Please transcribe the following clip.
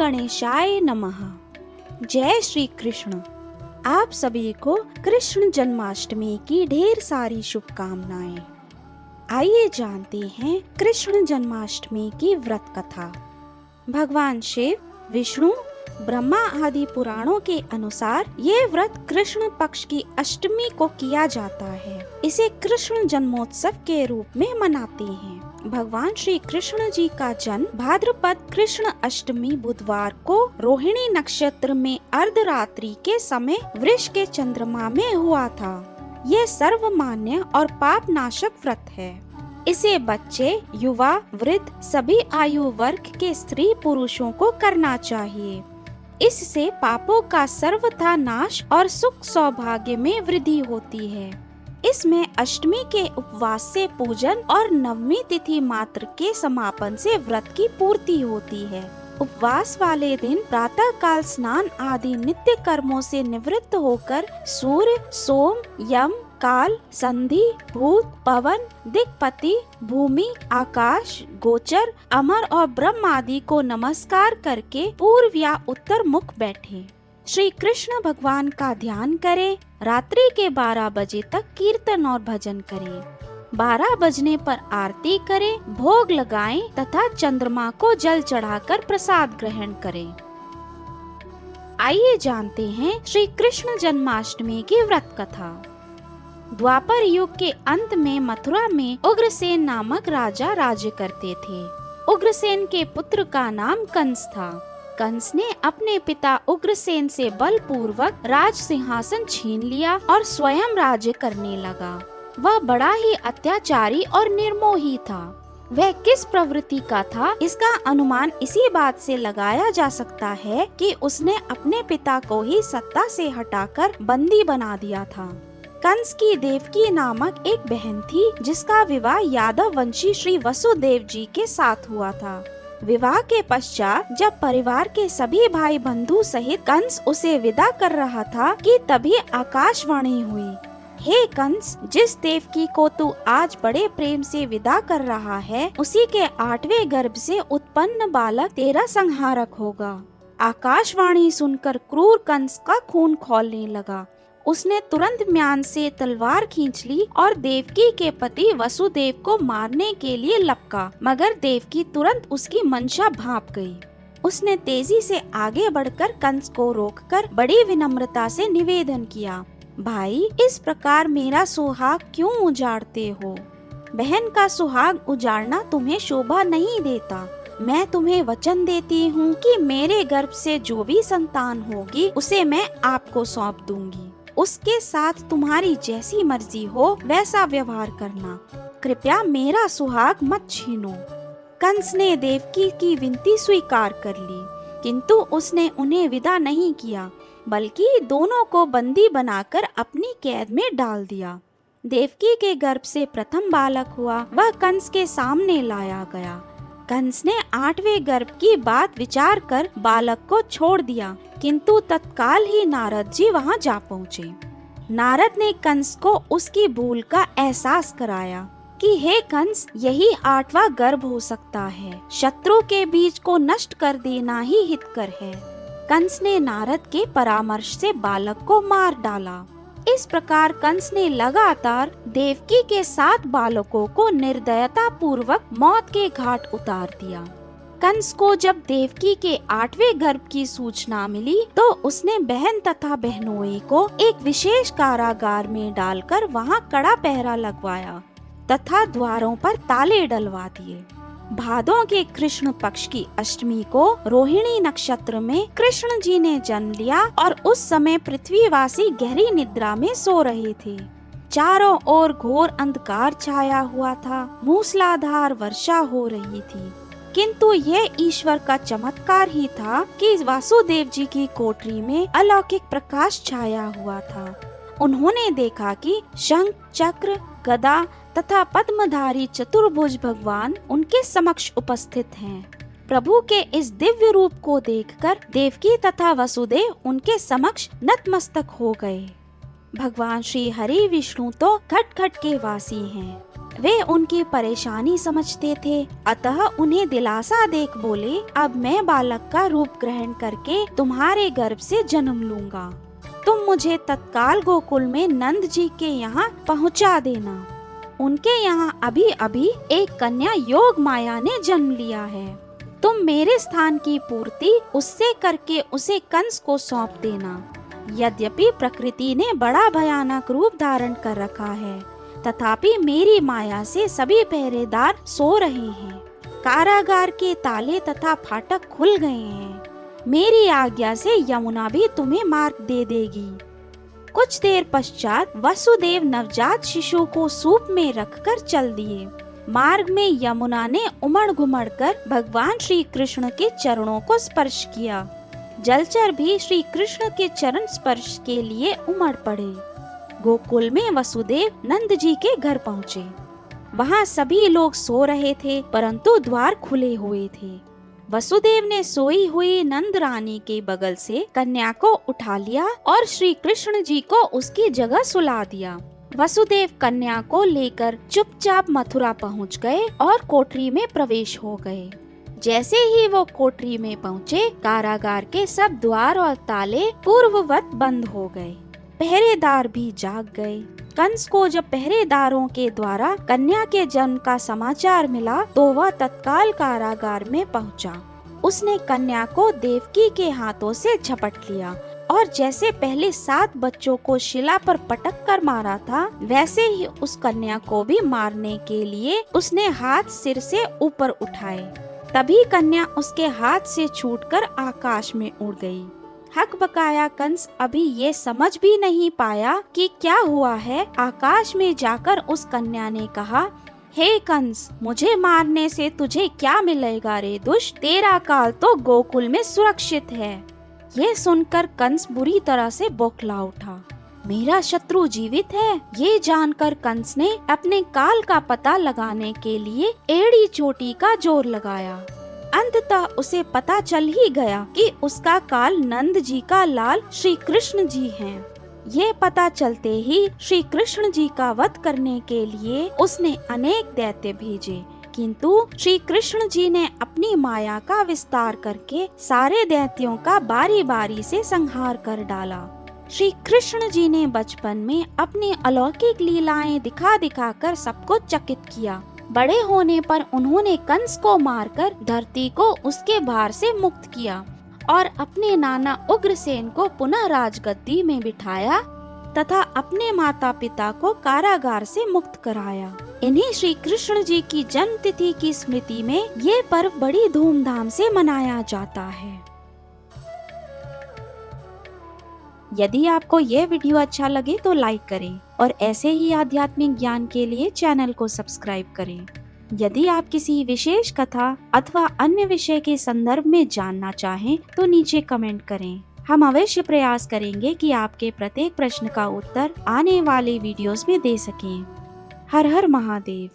गणेशाय नमः। जय श्री कृष्ण। आप सभी को कृष्ण जन्माष्टमी की ढेर सारी शुभकामनाएं। आइए जानते हैं कृष्ण जन्माष्टमी की व्रत कथा। भगवान शिव, विष्णु, ब्रह्मा आदि पुराणों के अनुसार ये व्रत कृष्ण पक्ष की अष्टमी को किया जाता है। इसे कृष्ण जन्मोत्सव के रूप में मनाते हैं। भगवान श्री कृष्ण जी का जन्म भाद्रपद कृष्ण अष्टमी बुधवार को रोहिणी नक्षत्र में अर्धरात्रि के समय वृष के चंद्रमा में हुआ था। ये सर्वमान्य और पाप नाशक व्रत है। इसे बच्चे, युवा, वृद्ध सभी आयु वर्ग के स्त्री पुरुषों को करना चाहिए। इससे पापों का सर्वथा नाश और सुख सौभाग्य में वृद्धि होती है। इसमें अष्टमी के उपवास से पूजन और नवमी तिथि मात्र के समापन से व्रत की पूर्ति होती है। उपवास वाले दिन प्रातः काल स्नान आदि नित्य कर्मों से निवृत्त होकर सूर्य, सोम, यम, काल, संधि, भूत, पवन, दिक्पति, भूमि, आकाश, गोचर, अमर और ब्रह्म आदि को नमस्कार करके पूर्व या उत्तर मुख बैठे। श्री कृष्ण भगवान का ध्यान करें। रात्रि के 12 बजे तक कीर्तन और भजन करें। 12 बजने पर आरती करें, भोग लगाएं तथा चंद्रमा को जल चढ़ाकर प्रसाद ग्रहण करें। आइए जानते हैं श्री कृष्ण जन्माष्टमी की व्रत कथा। द्वापर युग के अंत में मथुरा में उग्रसेन नामक राजा राज्य करते थे। उग्रसेन के पुत्र का नाम कंस था। कंस ने अपने पिता उग्रसेन से बलपूर्वक राज सिंहासन छीन लिया और स्वयं राज्य करने लगा। वह बड़ा ही अत्याचारी और निर्मोही था। वह किस प्रवृत्ति का था, इसका अनुमान इसी बात से लगाया जा सकता है कि उसने अपने पिता को ही सत्ता से हटाकर बंदी बना दिया था। कंस की देवकी नामक एक बहन थी, जिसका विवाह यादव वंशी श्री वसुदेव जी के साथ हुआ था। विवाह के पश्चात जब परिवार के सभी भाई बंधु सहित कंस उसे विदा कर रहा था कि तभी आकाशवाणी हुई, हे कंस, जिस देवकी को तू आज बड़े प्रेम से विदा कर रहा है, उसी के 8वें गर्भ से उत्पन्न बालक तेरा संहारक होगा। आकाशवाणी सुनकर क्रूर कंस का खून खौलने लगा। उसने तुरंत म्यान से तलवार खींच ली और देवकी के पति वसुदेव को मारने के लिए लपका, मगर देवकी तुरंत उसकी मंशा भांप गई। उसने तेजी से आगे बढ़कर कंस को रोककर बड़ी विनम्रता से निवेदन किया, भाई, इस प्रकार मेरा सुहाग क्यों उजाड़ते हो? बहन का सुहाग उजाड़ना तुम्हें शोभा नहीं देता। मैं तुम्हें वचन देती हूँ कि मेरे गर्भ से जो भी संतान होगी उसे मैं आपको सौंप दूंगी। उसके साथ तुम्हारी जैसी मर्जी हो वैसा व्यवहार करना। कृपया मेरा सुहाग मत छीनो। कंस ने देवकी की विनती स्वीकार कर ली, किंतु उसने उन्हें विदा नहीं किया, बल्कि दोनों को बंदी बनाकर अपनी कैद में डाल दिया। देवकी के गर्भ से प्रथम बालक हुआ, वह कंस के सामने लाया गया। कंस ने 8वें गर्भ की बात विचार कर बालक को छोड़ दिया, किंतु तत्काल ही नारद जी वहां जा पहुँचे। नारद ने कंस को उसकी भूल का एहसास कराया कि हे कंस, यही 8वां गर्भ हो सकता है। शत्रु के बीज को नष्ट कर देना ही हितकर है। कंस ने नारद के परामर्श से बालक को मार डाला। इस प्रकार कंस ने लगातार देवकी के 7 बालकों को निर्दयता पूर्वक मौत के घाट उतार दिया। कंस को जब देवकी के 8वें गर्भ की सूचना मिली तो उसने बहन तथा बहनोई को एक विशेष कारागार में डालकर वहां कड़ा पहरा लगवाया तथा द्वारों पर ताले डलवा दिए। भादों के कृष्ण पक्ष की अष्टमी को रोहिणी नक्षत्र में कृष्ण जी ने जन्म लिया और उस समय पृथ्वीवासी गहरी निद्रा में सो रहे थे। चारों ओर घोर अंधकार छाया हुआ था। मूसलाधार वर्षा हो रही थी, किंतु यह ईश्वर का चमत्कार ही था कि वासुदेव जी की कोठरी में अलौकिक प्रकाश छाया हुआ था। उन्होंने देखा कि शंख, चक्र, गदा तथा पद्मधारी चतुर्भुज भगवान उनके समक्ष उपस्थित हैं। प्रभु के इस दिव्य रूप को देखकर देवकी तथा वसुदेव उनके समक्ष नतमस्तक हो गए। भगवान श्री हरि विष्णु तो घट घट के वासी हैं। वे उनकी परेशानी समझते थे, अतः उन्हें दिलासा देख बोले, अब मैं बालक का रूप ग्रहण करके तुम्हारे गर्भ से जन्म लूंगा। तुम मुझे तत्काल गोकुल में नंद जी के यहाँ पहुँचा देना। उनके यहाँ अभी अभी एक कन्या योग माया ने जन्म लिया है। तुम मेरे स्थान की पूर्ति उससे करके उसे कंस को सौंप देना। यद्यपि प्रकृति ने बड़ा भयानक रूप धारण कर रखा है, तथापि मेरी माया से सभी पहरेदार सो रहे हैं। कारागार के ताले तथा फाटक खुल गए हैं। मेरी आज्ञा से यमुना भी तुम्हें मार्ग दे देगी। कुछ देर पश्चात वसुदेव नवजात शिशु को सूप में रखकर चल दिए। मार्ग में यमुना ने उमड़ घुमड़ कर भगवान श्री कृष्ण के चरणों को स्पर्श किया। जलचर भी श्री कृष्ण के चरण स्पर्श के लिए उमड़ पड़े। गोकुल में वसुदेव नंद जी के घर पहुँचे। वहाँ सभी लोग सो रहे थे, परंतु द्वार खुले हुए थे। वसुदेव ने सोई हुई नंद रानी के बगल से कन्या को उठा लिया और श्री कृष्ण जी को उसकी जगह सुला दिया। वसुदेव कन्या को लेकर चुपचाप मथुरा पहुँच गए और कोठरी में प्रवेश हो गए। जैसे ही वो कोठरी में पहुँचे, कारागार के सब द्वार और ताले पूर्ववत बंद हो गए। पहरेदार भी जाग गए। कंस को जब पहरेदारों के द्वारा कन्या के जन्म का समाचार मिला तो वह तत्काल कारागार में पहुंचा। उसने कन्या को देवकी के हाथों से झपट लिया और जैसे पहले 7 बच्चों को शिला पर पटक कर मारा था, वैसे ही उस कन्या को भी मारने के लिए उसने हाथ सिर से ऊपर उठाए। तभी कन्या उसके हाथ से छूटकर आकाश में उड़ गई। हक बकाया कंस अभी ये समझ भी नहीं पाया कि क्या हुआ है। आकाश में जाकर उस कन्या ने कहा, हे कंस, मुझे मारने से तुझे क्या मिलेगा रे दुष्ट? तेरा काल तो गोकुल में सुरक्षित है। ये सुनकर कंस बुरी तरह से बौखला उठा। मेरा शत्रु जीवित है। ये जानकर कंस ने अपने काल का पता लगाने के लिए एड़ी चोटी का जोर लगाया। अंततः उसे पता चल ही गया कि उसका काल नंद जी का लाल श्री कृष्ण जी हैं। ये पता चलते ही श्री कृष्ण जी का वध करने के लिए उसने अनेक दैत्य भेजे, किंतु श्री कृष्ण जी ने अपनी माया का विस्तार करके सारे दैत्यों का बारी बारी से संहार कर डाला। श्री कृष्ण जी ने बचपन में अपनी अलौकिक लीलाएं दिखा दिखा कर सबको चकित किया। बड़े होने पर उन्होंने कंस को मारकर धरती को उसके भार से मुक्त किया और अपने नाना उग्रसेन को पुनः राजगद्दी में बिठाया तथा अपने माता पिता को कारागार से मुक्त कराया। इन्हीं श्री कृष्ण जी की जन्म तिथि की स्मृति में ये पर्व बड़ी धूमधाम से मनाया जाता है। यदि आपको यह वीडियो अच्छा लगे तो लाइक करें और ऐसे ही आध्यात्मिक ज्ञान के लिए चैनल को सब्सक्राइब करें। यदि आप किसी विशेष कथा अथवा अन्य विषय के संदर्भ में जानना चाहें तो नीचे कमेंट करें। हम अवश्य प्रयास करेंगे कि आपके प्रत्येक प्रश्न का उत्तर आने वाले वीडियोस में दे सकें। हर हर महादेव।